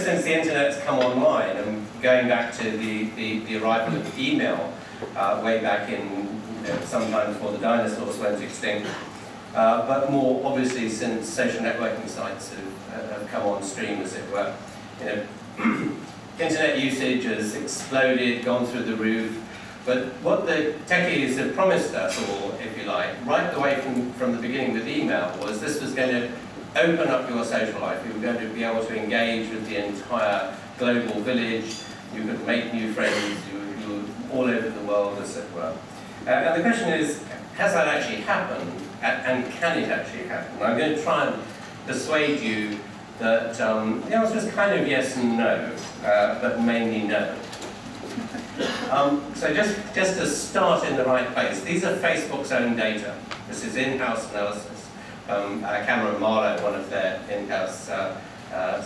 Since the internet's come online, and going back to the arrival of email way back in sometime before the dinosaurs went extinct, but more obviously since social networking sites have come on stream, as it were. Internet usage has exploded, gone through the roof, but what the techies have promised us all, if you like, right the way from the beginning with email, was this was going to open up your social life. You were going to be able to engage with the entire global village. You could make new friends. You were all over the world, as it were. And the question is, has that actually happened? And can it actually happen? I'm going to try and persuade you that the answer is kind of yes and no, but mainly no. So just to start in the right place, these are Facebook's own data. This is in-house analysis. Cameron Marlowe, one of their in-house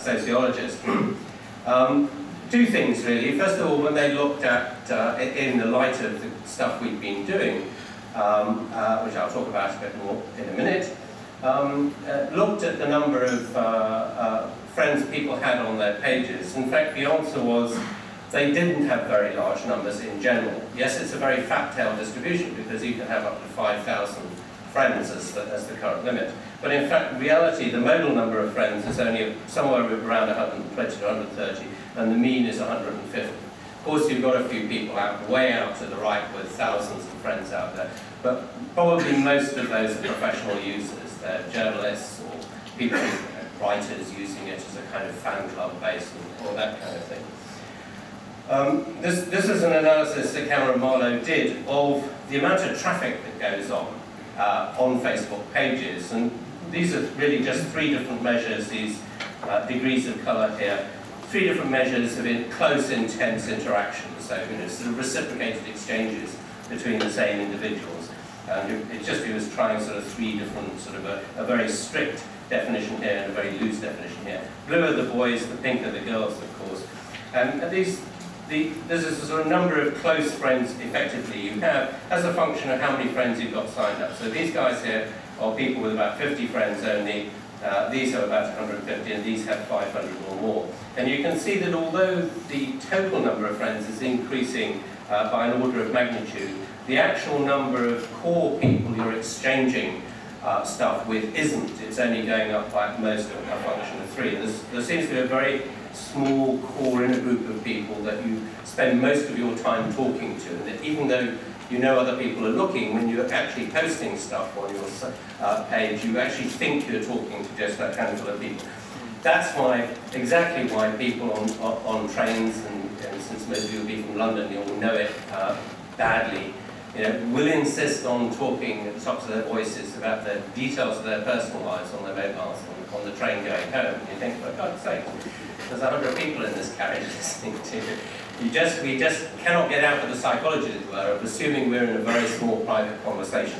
sociologists. Two things really. First of all, when they looked at, in the light of the stuff we've been doing, which I'll talk about a bit more in a minute, looked at the number of friends people had on their pages. In fact, the answer was they didn't have very large numbers in general. Yes, it's a very fat-tailed distribution because you can have up to 5,000 friends as the current limit. But in fact, in reality, the modal number of friends is only somewhere around 120 to 130, and the mean is 150. Of course, you've got a few people way out to the right with thousands of friends out there, but probably most of those are professional users. They're journalists or people, writers using it as a kind of fan club base or that kind of thing. This is an analysis that Cameron Marlowe did of the amount of traffic that goes on Facebook pages, and these are really just three different measures, these degrees of colour here, three different measures of close, intense interactions, so sort of reciprocated exchanges between the same individuals. And he was trying sort of three different, sort of a very strict definition here and a very loose definition here. Blue are the boys, the pink are the girls, of course. And there's a sort of number of close friends, effectively, you have as a function of how many friends you've got signed up. So these guys here are people with about 50 friends only. These have about 150, and these have 500 or more. And you can see that although the total number of friends is increasing by an order of magnitude, the actual number of core people you're exchanging stuff with isn't. It's only going up by at most a function of 3. There seems to be a very small core inner group of people that you spend most of your time talking to, and that even though you know other people are looking, when you're actually posting stuff on your page, you actually think you're talking to just that handful of people. That's exactly why people on trains, and since most of you will be from London, you'll know it badly, will insist on talking at the tops of their voices about the details of their personal lives on their mobiles on the train going home. And you think, for God's sake, there's 100 people in this carriage listening to you. We just cannot get out of the psychology, as it were, of assuming we're in a very small private conversation.